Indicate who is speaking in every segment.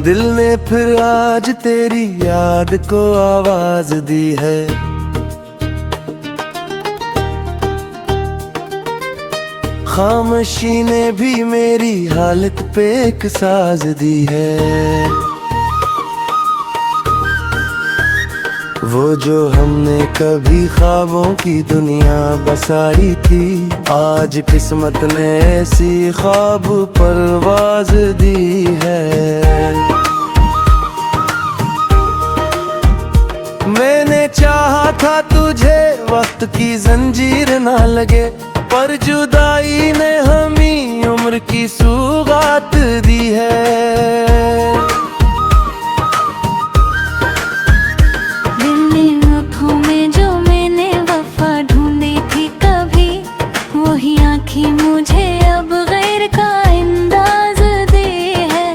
Speaker 1: दिल ने फिर आज तेरी याद को आवाज दी है। खामोशी ने भी मेरी हालत पे एक साज दी है। वो जो हमने कभी ख्वाबों की दुनिया बसाई थी, आज किस्मत ने ऐसी ख्वाब परवाज दी है। मैंने चाहा था तुझे वक्त की जंजीर ना लगे, पर जुदाई ने हमें उम्र की सौगात दी है।
Speaker 2: दिल ने आँखों में जो मैंने वफा ढूंढी थी कभी, वही आँखें मुझे अब गैर का अंदाज दे है।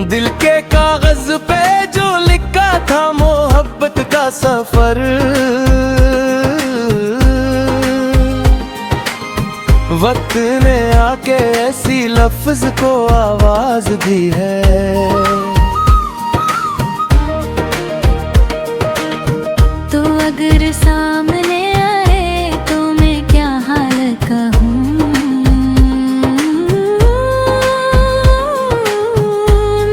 Speaker 1: दिल के कागज पे जो लिखा था मोहब्बत का सफर, वक्त ने आके ऐसी लफ्ज को आवाज दी है।
Speaker 2: तो अगर सामने आए तो मैं क्या हाल कहूँ,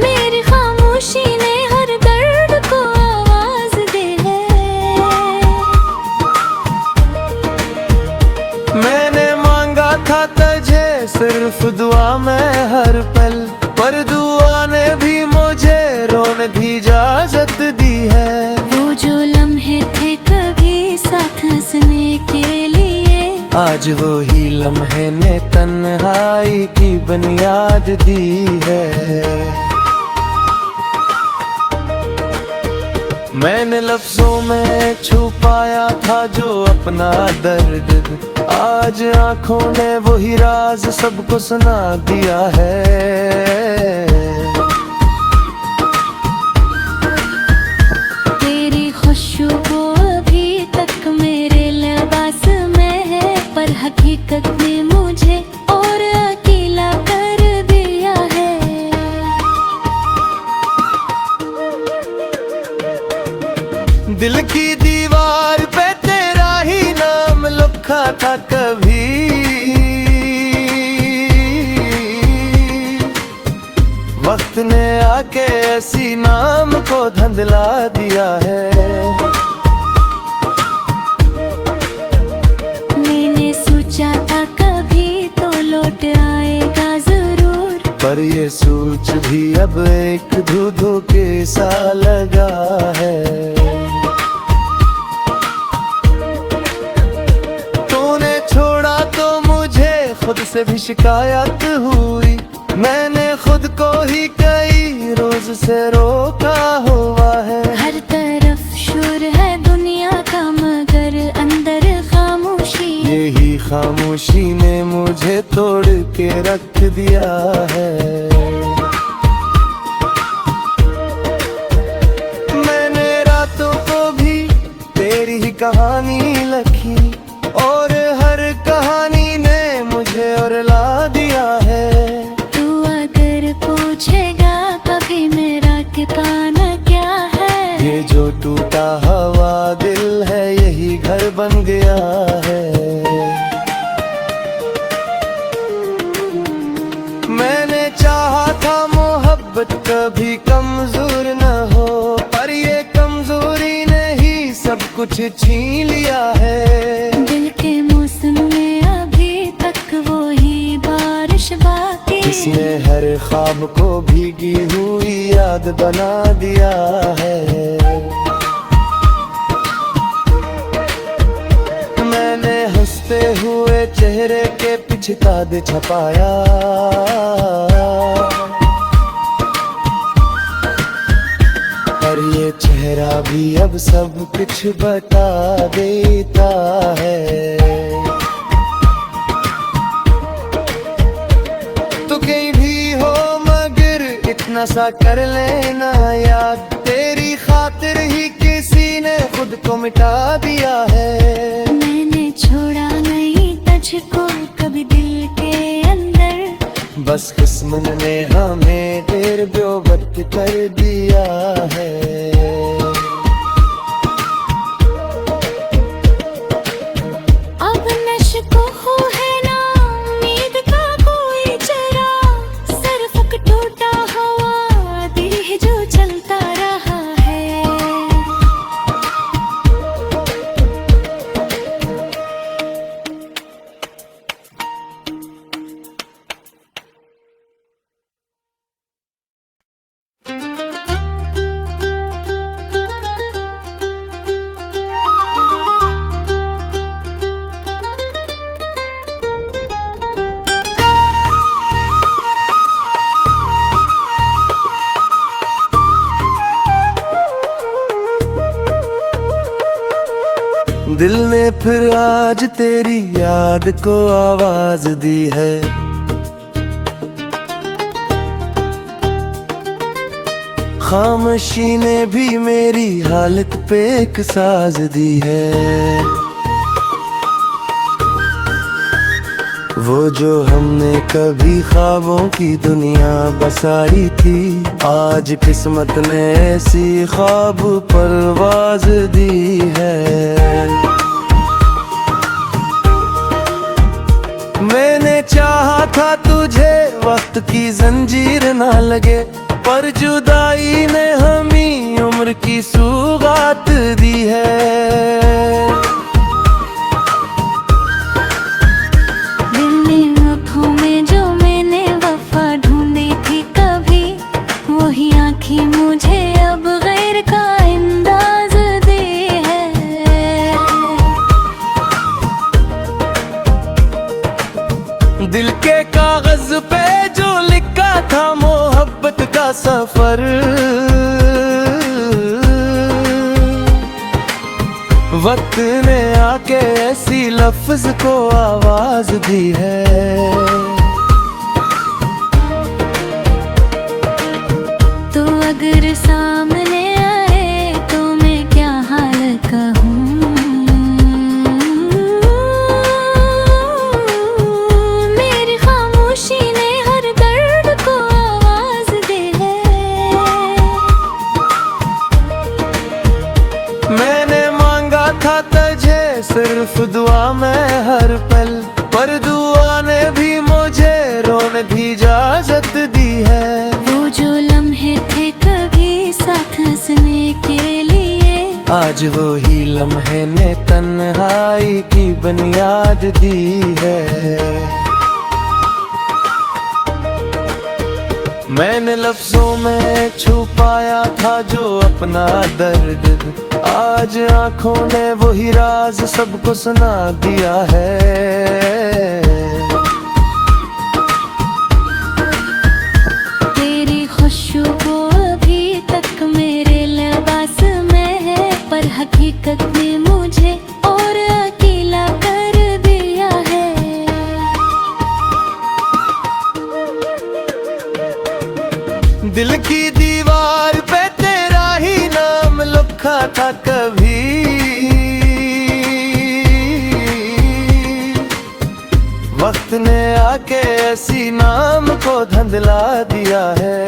Speaker 2: मेरी खामोशी ने हर दर्द को आवाज दी है।
Speaker 1: मैंने मांगा था तुझे सिर्फ दुआ में हर पल, पर दुआ ने भी मुझे रोने की इजाजत दी है।
Speaker 2: वो जो लम्हे थे कभी साथ हंसने के लिए,
Speaker 1: आज वो ही लम्हे ने तन्हाई की बुनियाद दी है। मैंने लफ्जों में छुपाया था जो अपना दर्द, आज आंखों ने वही राज सबको सुना दिया है।
Speaker 2: तेरी खुशबू अभी तक मेरे लिबास में है, पर हकीकत में मुझे और अकेला कर दिया है।
Speaker 1: दिल की दीवार पे तेरा ही नाम लिखा था कभी, वक्त ने आके ऐसी नाम को धुंधला दिया है।
Speaker 2: मैंने सोचा था कभी तो लौट आएगा जरूर, पर
Speaker 1: ये सोच भी अब एक धुधो के सा लगा है। तूने छोड़ा तो मुझे खुद से भी शिकायत हुई, मैंने खुद को ही कई रोज से रोका हुआ है।
Speaker 2: हर तरफ शोर है दुनिया का मगर अंदर खामोशी,
Speaker 1: यही खामोशी ने मुझे तोड़ के रख दिया है। मैंने रातों को भी तेरी ही कहानी लिखी, और हर कहानी ने मुझे और ला दिया है।
Speaker 2: तू अगर पूछेगा कभी मेरा ठिकाना क्या है,
Speaker 1: ये जो टूटा हुआ दिल है यही घर बन गया है। मैंने चाहा था मोहब्बत कभी कमजोर न हो, पर ये कमजोरी ने ही सब कुछ छीन लिया है।
Speaker 2: दिल के मौसम में अभी तक वो ही बारिश बाकी,
Speaker 1: इसने हर ख्वाब को भीगी हुई याद बना दिया है। मैंने हंसते हुए चेहरे के पीछे काद छपाया, पर ये चेहरा भी अब सब कुछ बता देता है। तो कहीं भी हो मगर इतना सा कर लेना याद, तेरी खातिर ही किसी ने खुद को मिटा दिया है।
Speaker 2: मैंने छोड़ा नहीं तुझको कभी दिल के
Speaker 1: बस किस्मत ने हमें ढेर ब्योबत कर दिया है।
Speaker 2: अब नशको हो है ना उम्मीद का कोई चरा, सरफक टूटा हवा दिल है जो चलता रहा है।
Speaker 1: दिल ने फिर आज तेरी याद को आवाज दी है। खामोशी ने भी मेरी हालत पे एक साज दी है। वो जो हमने कभी ख्वाबों की दुनिया बसाई थी, आज किस्मत ने ऐसी ख्वाब परवाज दी है। मैंने चाहा था तुझे वक्त की जंजीर ना लगे, पर जुदाई ने हमें उम्र की सौगात दी है।
Speaker 2: दिल ने आँखों में जो मैंने वफा ढूंढी थी कभी, वही आँखें मुझे अब गैर का अंदाज दे है।
Speaker 1: दिल के कागज पे जो लिखा था मोहब्बत का सफर, वक्त ने आके ऐसी लफ्ज को आवाज दी है।
Speaker 2: तो अगर सामने आए तो मैं क्या हाल कहूँ, मेरी खामोशी ने हर दर्द को आवाज दी है।
Speaker 1: मैंने मांगा था तुझे सिर्फ दुआ में हर पल, पर दुआ ने भी मुझे रोने की इजाजत दी है।
Speaker 2: वो जो लम्हे थे कभी साथ हंसने के लिए,
Speaker 1: आज वो ही लम्हे ने तन्हाई की बुनियाद दी है। मैंने लफ्जों में छुपाया था जो अपना दर्द, आज आंखों ने वही राज सबको सुना दिया है।
Speaker 2: तेरी खुशबू अभी तक मेरे लिबास में है, पर हकीकत में मुझे और अकेला कर दिया है।
Speaker 1: दिल की दीवार पे तेरा ही नाम लिखा था कभी, वक्त ने आके ऐसी नाम को धुंधला दिया है।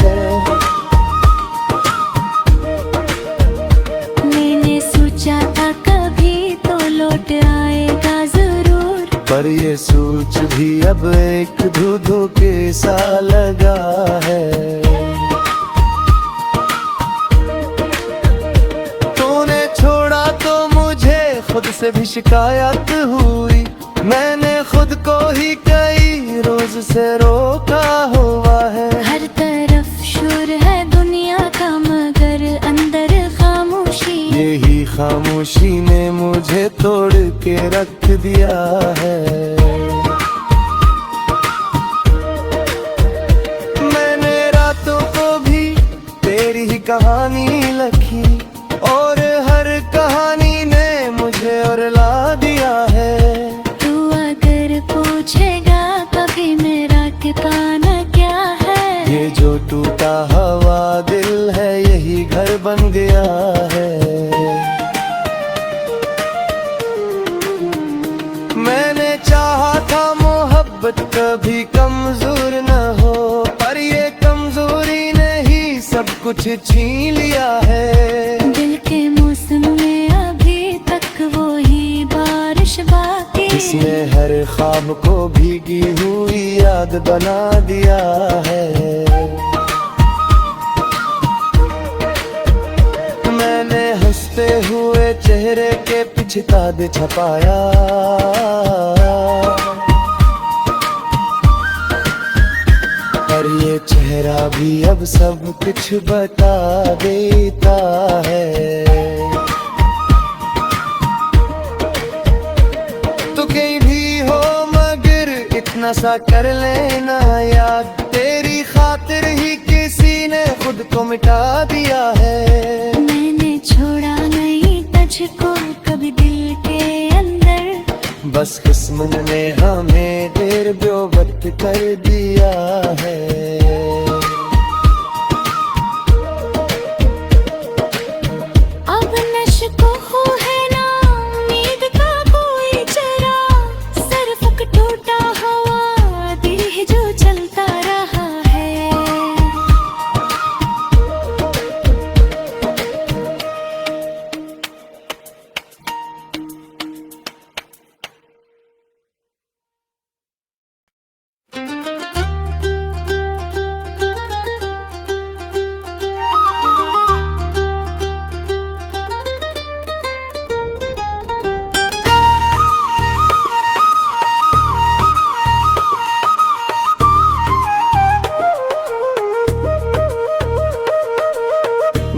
Speaker 2: मैंने सोचा था कभी तो लौट आएगा जरूर,
Speaker 1: पर ये सोच भी अब एक धू के सा लगा है। तूने छोड़ा तो मुझे खुद से भी शिकायत हुई, मैंने खुद को ही कई रोज से रोका हुआ है।
Speaker 2: हर तरफ शोर है दुनिया का मगर अंदर खामोशी,
Speaker 1: यही खामोशी ने मुझे तोड़ के रख दिया है। मैंने रातों को भी तेरी ही कहानी लिखी, और हर कहानी ने मुझे और ला दिया है।
Speaker 2: तू अगर पूछेगा कभी मेरा ठिकाना क्या है,
Speaker 1: ये जो टूटा हवा दिल है यही घर बन गया है। मैंने चाहा था मोहब्बत कभी कमजोर न हो, कुछ छीन लिया है।
Speaker 2: दिल के मौसम में अभी तक वो ही बारिश बाकी,
Speaker 1: जिसने हर ख्वाब को भीगी हुई याद बना दिया है। मैंने हंसते हुए चेहरे के पीछे ताद छपाया, पर ये चेहरा भी अब सब कुछ बता देता है। तो कहीं भी हो मगर इतना सा कर लेना याद, तेरी खातिर ही किसी ने खुद को मिटा दिया है।
Speaker 2: मैंने छोड़ा नहीं तुझको कभी दिल के अंदर,
Speaker 1: बस किस्मत ने हमें देर ब्योबत कर दिया है।
Speaker 2: अब नशको हो है ना उम्मीद का कोई चरा, सरफक टूटा हवा दिल है जो चलता रहा है।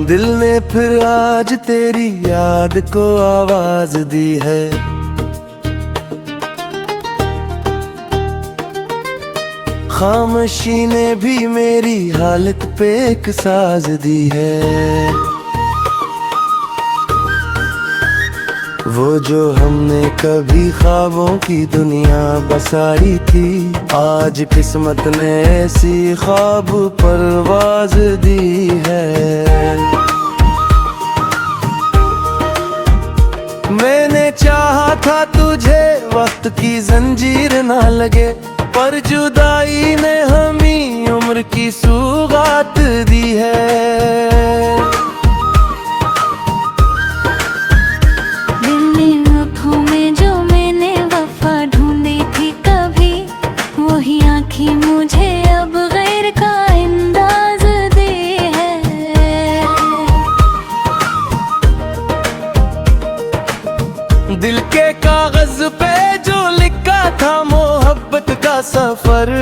Speaker 1: दिल ने फिर आज तेरी याद को आवाज दी है। खामोशी ने भी मेरी हालत पे एक साज दी है। वो जो हमने कभी ख्वाबों की दुनिया बसाई थी, आज किस्मत ने ऐसी ख्वाब परवाज दी है। मैंने चाहा था तुझे वक्त की जंजीर ना लगे, पर जुदाई ने हमें उम्र की सौगात दी है।
Speaker 2: दिल ने आँखों में जो मैंने वफा ढूंढी थी कभी, वही आँखें मुझे अब गैर का अंदाज दे है।
Speaker 1: दिल के कागज पे जो लिखा था मोहब्बत का सफर,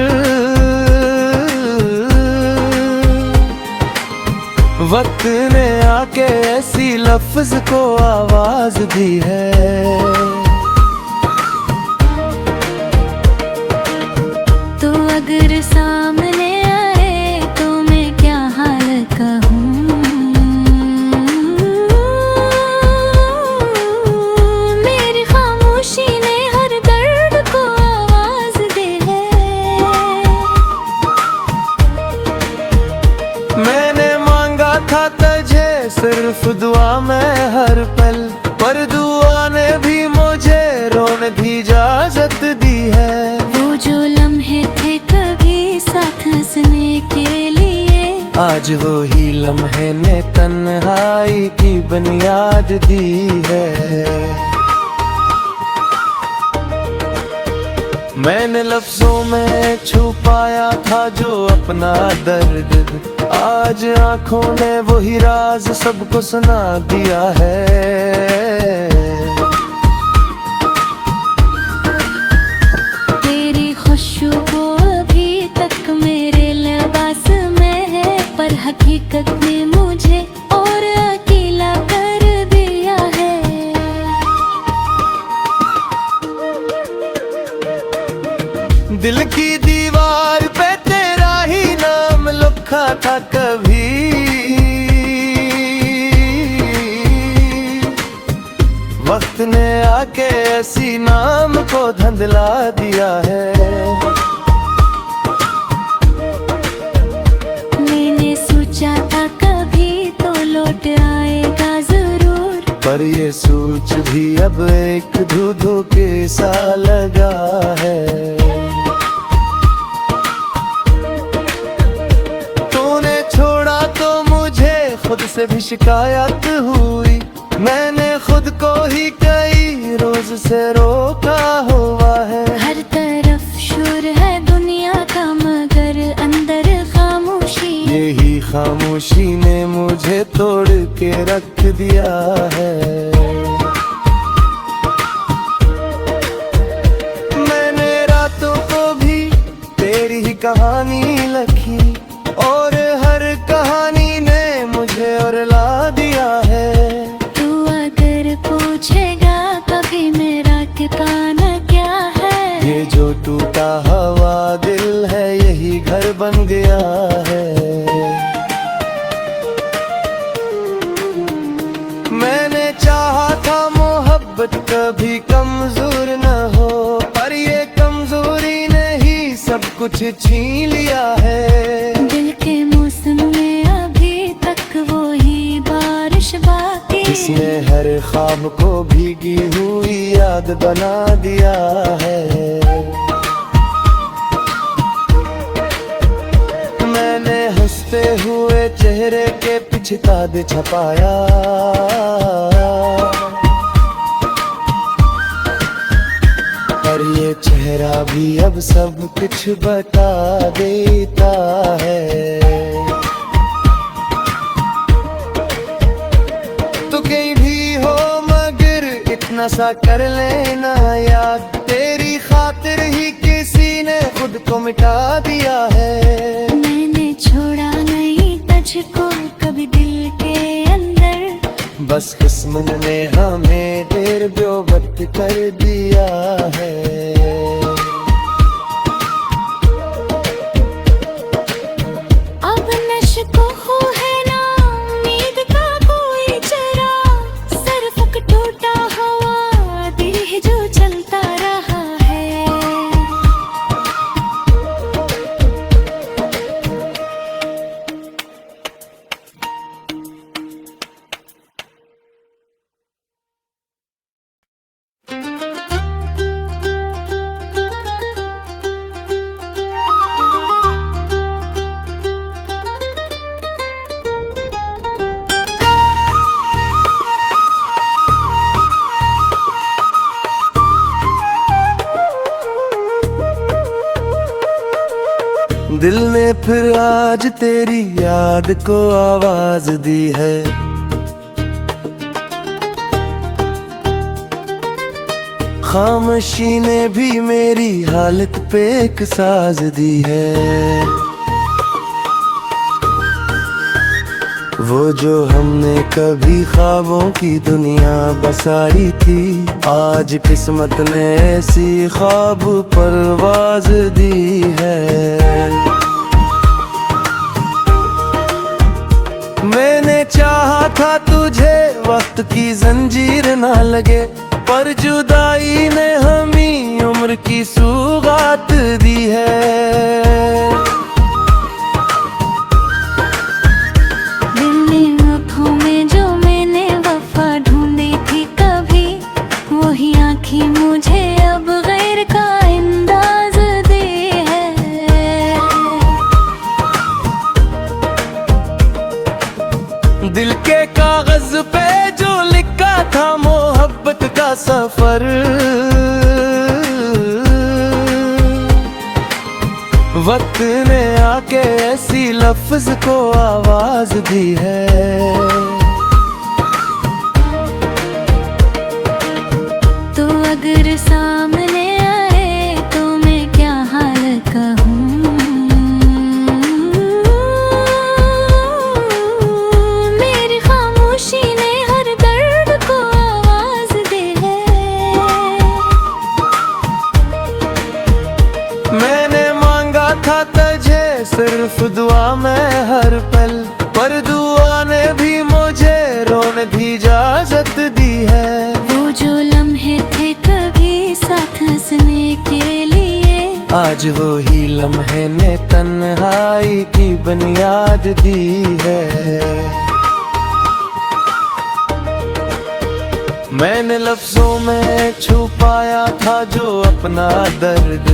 Speaker 1: वक्त ने आके ऐसी लफ्ज को आवाज दी है।
Speaker 2: तो अगर सामने आए तो मैं क्या हाल कहूँ, मेरी खामोशी ने हर दर्द को आवाज दी है।
Speaker 1: मैंने मांगा था तुझे सिर्फ दुआ में हर पल, पर दुआ ने भी मुझे रोने की इजाजत दी है।
Speaker 2: वो जो लम्हे थे कभी साथ हंसने के लिए,
Speaker 1: आज वो ही लम्हे ने तन्हाई की बुनियाद दी है। मैंने लफ्जों में छुपाया था जो अपना दर्द, आज आंखों ने वही राज सबको सुना दिया है।
Speaker 2: तेरी खुशबू अभी तक मेरे लिबास में है, पर हकीकत में मुझे और अकेला कर दिया है।
Speaker 1: दिल की दीवार पे तेरा ही नाम लिखा था कभी, वक्त ने आके ऐसी नाम को धंधला दिया है।
Speaker 2: मैंने सोचा था कभी तो लौट आएगा जरूर,
Speaker 1: पर ये सोच भी अब एक धुधो के सा लगा है। तूने छोड़ा तो मुझे खुद से भी शिकायत हुई। मैंने खुद को ही कई रोज से रोका हुआ है।
Speaker 2: हर तरफ शोर है दुनिया का मगर अंदर खामोशी।
Speaker 1: यही खामोशी ने मुझे तोड़ के रख दिया है। मैंने रातों को भी तेरी ही कहानी लिखी और हर कहानी ने मुझे और ला दिया है।
Speaker 2: तू अगर पूछेगा कभी मेरा ठिकाना क्या है,
Speaker 1: ये जो टूटा हुआ दिल है यही घर बन गया है। मैंने चाहा था मोहब्बत कभी कमजोर न हो, पर ये कमजोरी ने ही सब कुछ छीन लिया है।
Speaker 2: दिल के मौसम में अभी तक वो ही बारिश बाकी,
Speaker 1: इसने हर ख्वाब को भीगी हुई याद बना दिया है। मैंने हंसते हुए चेहरे के पीछे काद छपाया, पर ये चेहरा भी अब सब कुछ बता देता है। तो कहीं भी हो मगर इतना सा कर लेना याद, तेरी खातिर ही किसी ने खुद को मिटा दिया है।
Speaker 2: मैंने छोड़ा नहीं तुझको कभी दिल के अंदर,
Speaker 1: बस किस्मत ने हमें देर ब्योबत कर दिया है।
Speaker 2: अब नशको हो है ना उम्मीद का कोई चरा, सरफक टूटा हवा दिल है जो चलता रहा है।
Speaker 1: दिल ने फिर आज तेरी याद को आवाज दी है। खामोशी ने भी मेरी हालत पे एक साज दी है। वो जो हमने कभी ख्वाबों की दुनिया बसाई थी, आज किस्मत ने ऐसी ख्वाब परवाज दी है। मैंने चाहा था तुझे वक्त की जंजीर ना लगे, पर जुदाई ने हमें उम्र की सौगात दी है।
Speaker 2: मुझे अब गैर का अंदाज दे है।
Speaker 1: दिल के कागज पे जो लिखा था मोहब्बत का सफर, वक्त ने आके ऐसी लफ्ज को आवाज दी है।
Speaker 2: अगर सामने आए तो मैं क्या हाल कहूँ, मेरी खामोशी ने हर दर्द को आवाज दी है।
Speaker 1: मैंने मांगा था तुझे सिर्फ दुआ में हर पल, पर दुआ ने भी मुझे रोने की इजाजत दी है।
Speaker 2: वो जो लम्हे थे कभी साथ हंसने के लिए,
Speaker 1: आज वो ही लम्हे ने तन्हाई की बुनियाद दी है। मैंने लफ्जों में छुपाया था जो अपना दर्द,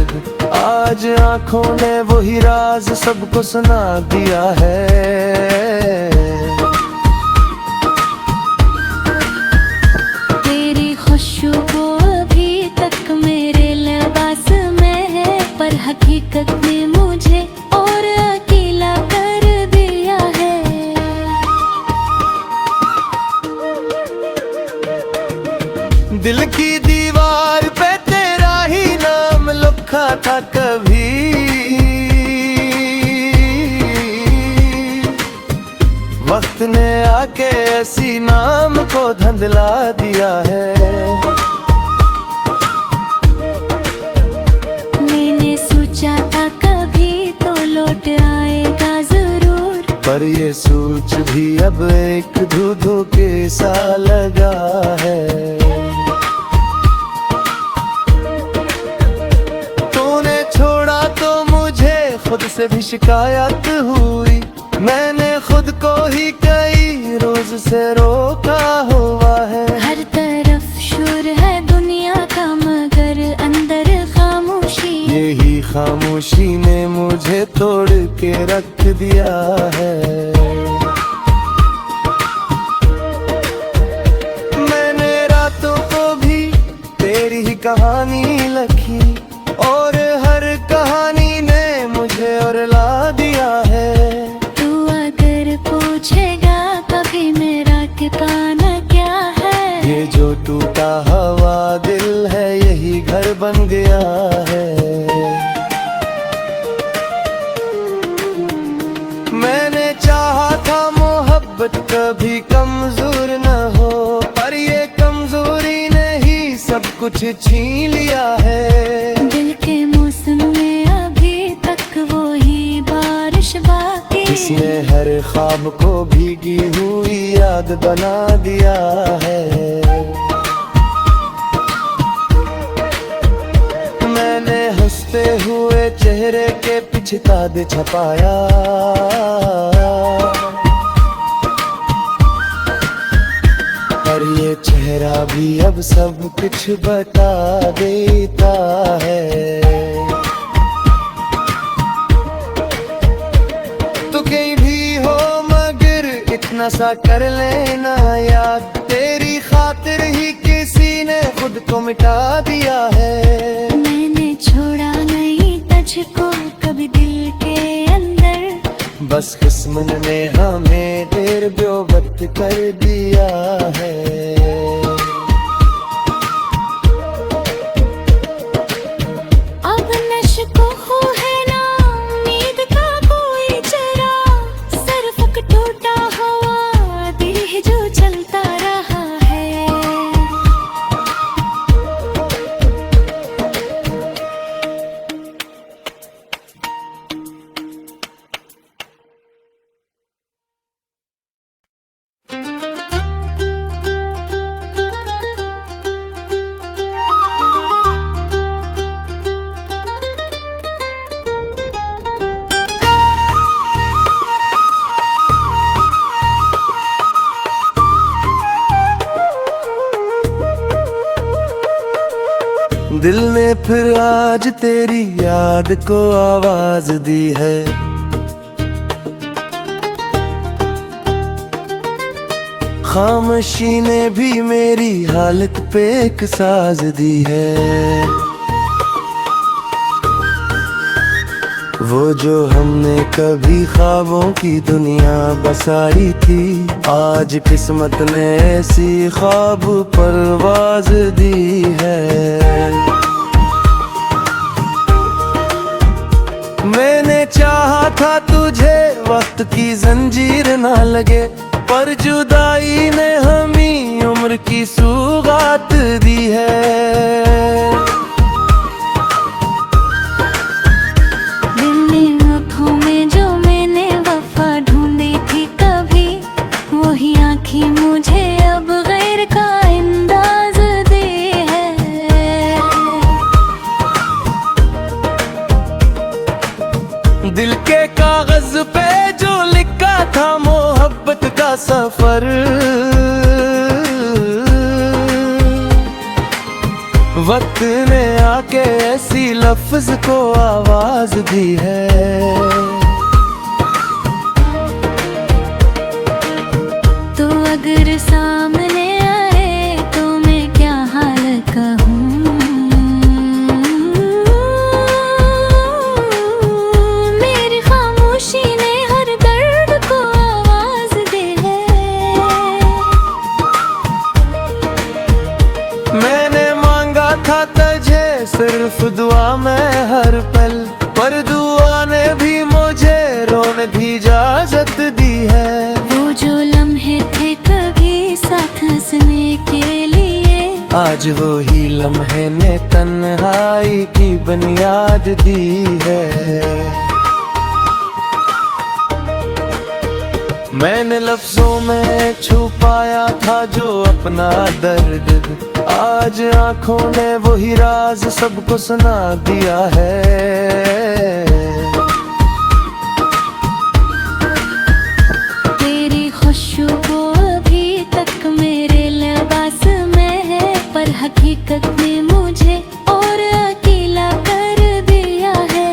Speaker 1: आज आंखों ने वही राज सबको सुना दिया है। दिल की दीवार पे तेरा ही नाम लिखा था कभी, वक्त ने आके ऐसी नाम को धंधला दिया है।
Speaker 2: मैंने सोचा था कभी तो लौट आएगा जरूर,
Speaker 1: पर ये सोच भी अब एक धू के सा लगा है। तूने छोड़ा तो मुझे खुद से भी शिकायत हुई, मैंने खुद को ही कई रोज से रोका हुआ है।
Speaker 2: हर तरफ शोर है दुनिया का मगर अंदर खामोशी,
Speaker 1: यही खामोशी ने मुझे तोड़ के रख दिया है। मैंने रातों को भी तेरी ही कहानी लिखी, और हर कहानी ने मुझे और ला दिया है।
Speaker 2: तू अगर पूछेगा कभी मेरा ठिकाना क्या है,
Speaker 1: ये जो टूटा हवा दिल है यही घर बन गया है। मैंने चाहा था मोहब्बत कभी कमजोर न हो, पर ये कमजोरी ने ही सब कुछ छीन लिया है।
Speaker 2: दिल के मौसम में अभी तक वो ही बारिश बाकी,
Speaker 1: जिसने हर ख्वाब को भीगी हुई याद बना दिया है। मैंने हंसते हुए चेहरे के पीछे ताद छपाया, पर ये चेहरा भी अब सब कुछ बता देता है। तू कहीं भी हो मगर इतना सा कर लेना याद, तेरी खातिर ही किसी ने खुद को मिटा दिया है।
Speaker 2: मैंने छोड़ा नहीं तुझको कभी दिल के अंदर,
Speaker 1: बस किस्मत ने हमें देर ब्योबत कर दिया है।
Speaker 2: अब नशको हो है ना उम्मीद का कोई चरा, सरफक टूटा हवा दिल है जो चलता रहा है।
Speaker 1: दिल ने फिर आज तेरी याद को आवाज दी है। खामोशी ने भी मेरी हालत पे एक साज दी है। वो जो हमने कभी ख्वाबों की दुनिया बसाई थी, आज किस्मत ने ऐसी ख्वाब परवाज दी है। मैंने चाहा था तुझे वक्त की जंजीर ना लगे, पर जुदाई ने हमें उम्र की सौगात दी है।
Speaker 2: आँखों में जो मैंने वफा ढूंढी थी कभी, वही आँखें मुझे अब गैर का अंदाज दे है।
Speaker 1: दिल के कागज पे जो लिखा था मोहब्बत का सफर, वक्त ने आके ऐसी लफ्ज को आवाज दी है।
Speaker 2: तो अगर सामने आए तो मैं क्या हाल कहूँ, मेरी खामोशी ने हर दर्द को आवाज दी है।
Speaker 1: मैंने मांगा था तुझे सिर्फ दुआ में हर पल, पर दुआ ने भी मुझे रोने की इजाजत दी है।
Speaker 2: वो जो लम्हे थे कभी साथ हंसने के लिए,
Speaker 1: आज वो ही लम्हे ने तन्हाई की बुनियाद दी है। मैंने लफ्जों में छुपाया था जो अपना दर्द, आज आंखों ने वही राज सबको सुना दिया है।
Speaker 2: तेरी खुशबू अभी तक मेरे लिबास में है, पर हकीकत में मुझे और अकेला कर दिया है।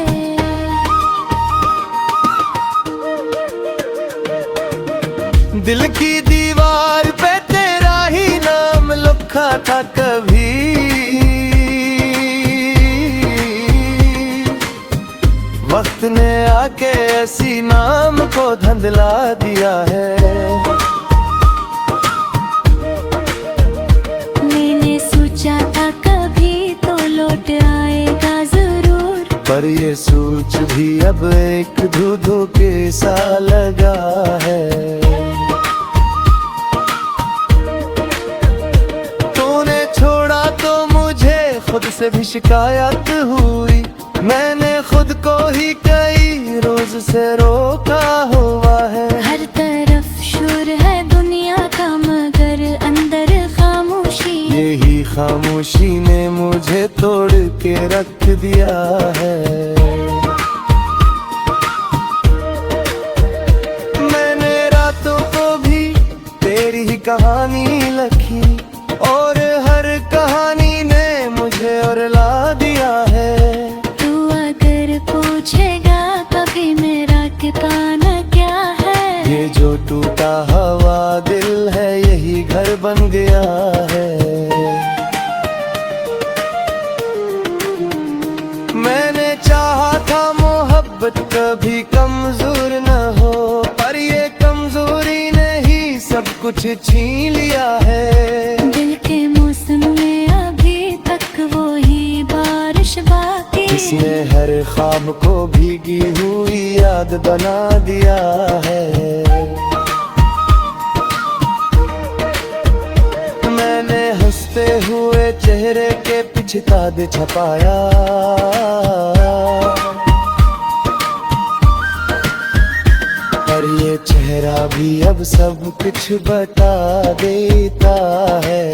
Speaker 1: दिल की दीवार पे तेरा ही नाम लिखा था कभी, वक्त ने आके ऐसी नाम को धुंधला दिया है।
Speaker 2: मैंने सोचा था कभी तो लौट आएगा जरूर,
Speaker 1: पर ये सोच भी अब एक धुधो के सा लगा है। तूने छोड़ा तो मुझे खुद से भी शिकायत हुई, मैंने खुद को ही कई रोज से रोका हुआ है।
Speaker 2: हर तरफ शोर है दुनिया का मगर अंदर खामोशी,
Speaker 1: यही खामोशी ने मुझे तोड़ के रख दिया है। मैंने रातों को भी तेरी ही कहानी लिखी, और हर कहानी ने मुझे और ला दिया है।
Speaker 2: तू अगर पूछेगा कभी मेरा ठिकाना क्या है,
Speaker 1: ये जो टूटा हुआ दिल है यही घर बन गया है। मैंने चाहा था मोहब्बत कभी कमजोर न हो, पर ये कमजोरी ने ही सब कुछ छीन लिया है।
Speaker 2: दिल के मौसम में अभी तक वो ही बारिश बाकी,
Speaker 1: इसने हर ख्वाब को भीगी हुई याद बना दिया है। मैंने हंसते हुए चेहरे के पीछे ताद छपाया, पर ये चेहरा भी अब सब कुछ बता देता है।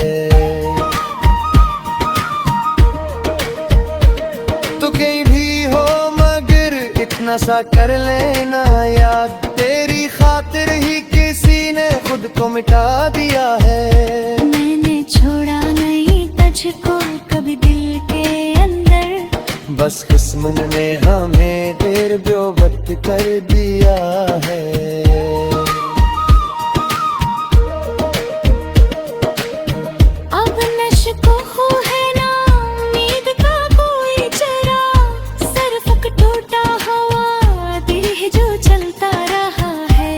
Speaker 1: तू कहीं भी हो मगर इतना सा कर लेना याद, तेरी खातिर ही किसी ने खुद को मिटा दिया है।
Speaker 2: मैंने छोड़ा नहीं तुझको कभी दिल के अंदर,
Speaker 1: बस किस्मत ने हमें देर ब्योबत कर दिया है।
Speaker 2: अब नश्को हो है ना उम्मीद का कोई चरा, सरफक टूटा हवा दिल जो चलता रहा है।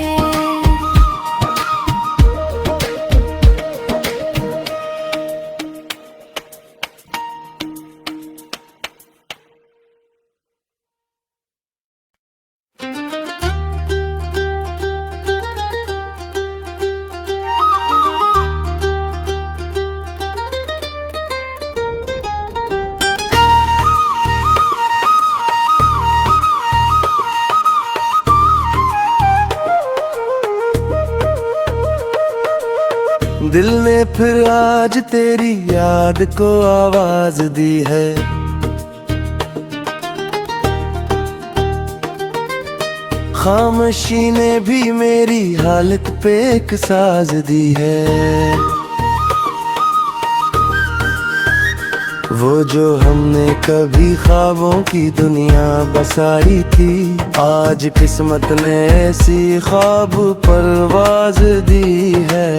Speaker 1: दिल ने फिर आज तेरी याद को आवाज दी है। खामोशी ने भी मेरी हालत पे एक साज दी है। वो जो हमने कभी ख्वाबों की दुनिया बसाई थी, आज किस्मत ने ऐसी ख्वाब परवाज दी है।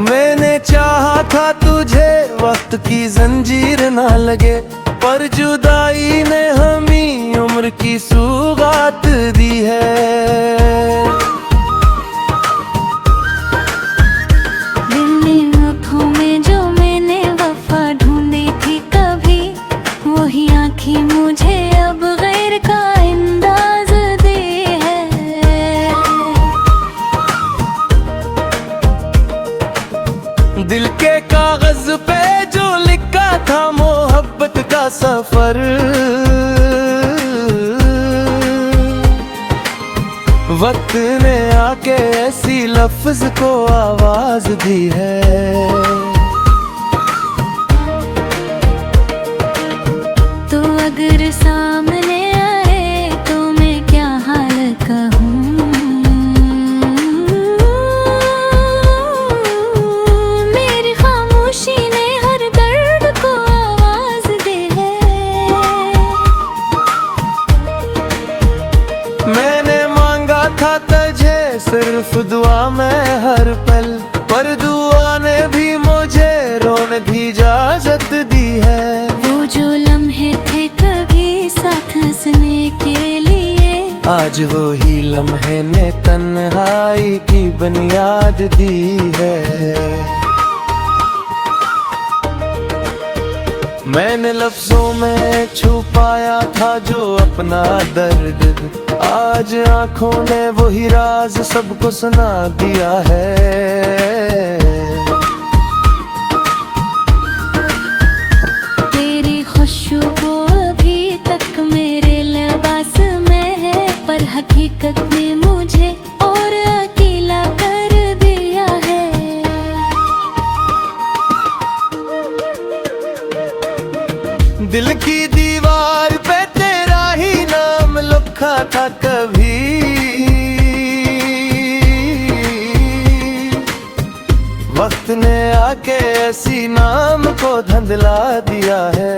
Speaker 1: मैंने चाहा था तुझे वक्त की जंजीर ना लगे, पर जुदाई ने हमें उम्र की सौगात दी है। दिल के कागज पे जो लिखा था मोहब्बत का सफर, वक्त ने आके ऐसी लफ्ज को आवाज दी है।
Speaker 2: तो अगर सामने आए तो मैं क्या हाल कहूँ, मेरी खामोशी ने हर दर्द को आवाज दी है।
Speaker 1: मैंने मांगा था तुझे सिर्फ दुआ में हर पल, पर दुआ ने भी मुझे रोने की इजाजत दी है।
Speaker 2: वो जो लम्हे थे कभी साथ हंसने के लिए,
Speaker 1: आज वो ही लम्हे ने तन्हाई की बुनियाद दी है। मैंने लफ्जों में छुपाया था जो अपना दर्द, आज आंखों ने वही राज सबको सुना दिया है।
Speaker 2: तेरी खुशबू अभी तक मेरे लिबास में है, पर हकीकत में मुझे और अकेला कर दिया है।
Speaker 1: दिल की दीवार पे तेरा ही नाम लिखा था कभी, वक्त ने आके ऐसी नाम को धुंधला दिया है।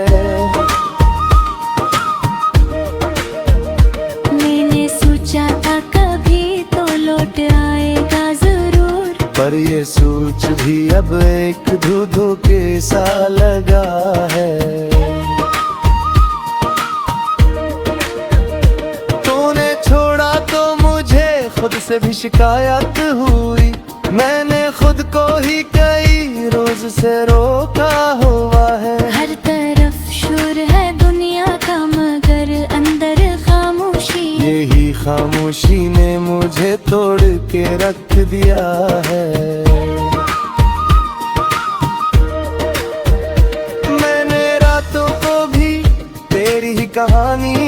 Speaker 2: मैंने सोचा था कभी तो लौट आएगा जरूर,
Speaker 1: पर ये सोच भी अब एक धू के सा लगा है। तूने छोड़ा तो मुझे खुद से भी शिकायत हुई, मैंने खुद को ही कई रोज से रोका हुआ है।
Speaker 2: हर तरफ शोर है दुनिया का मगर अंदर खामोशी,
Speaker 1: यही खामोशी ने मुझे तोड़ के रख दिया है। मैंने रातों को भी तेरी ही कहानी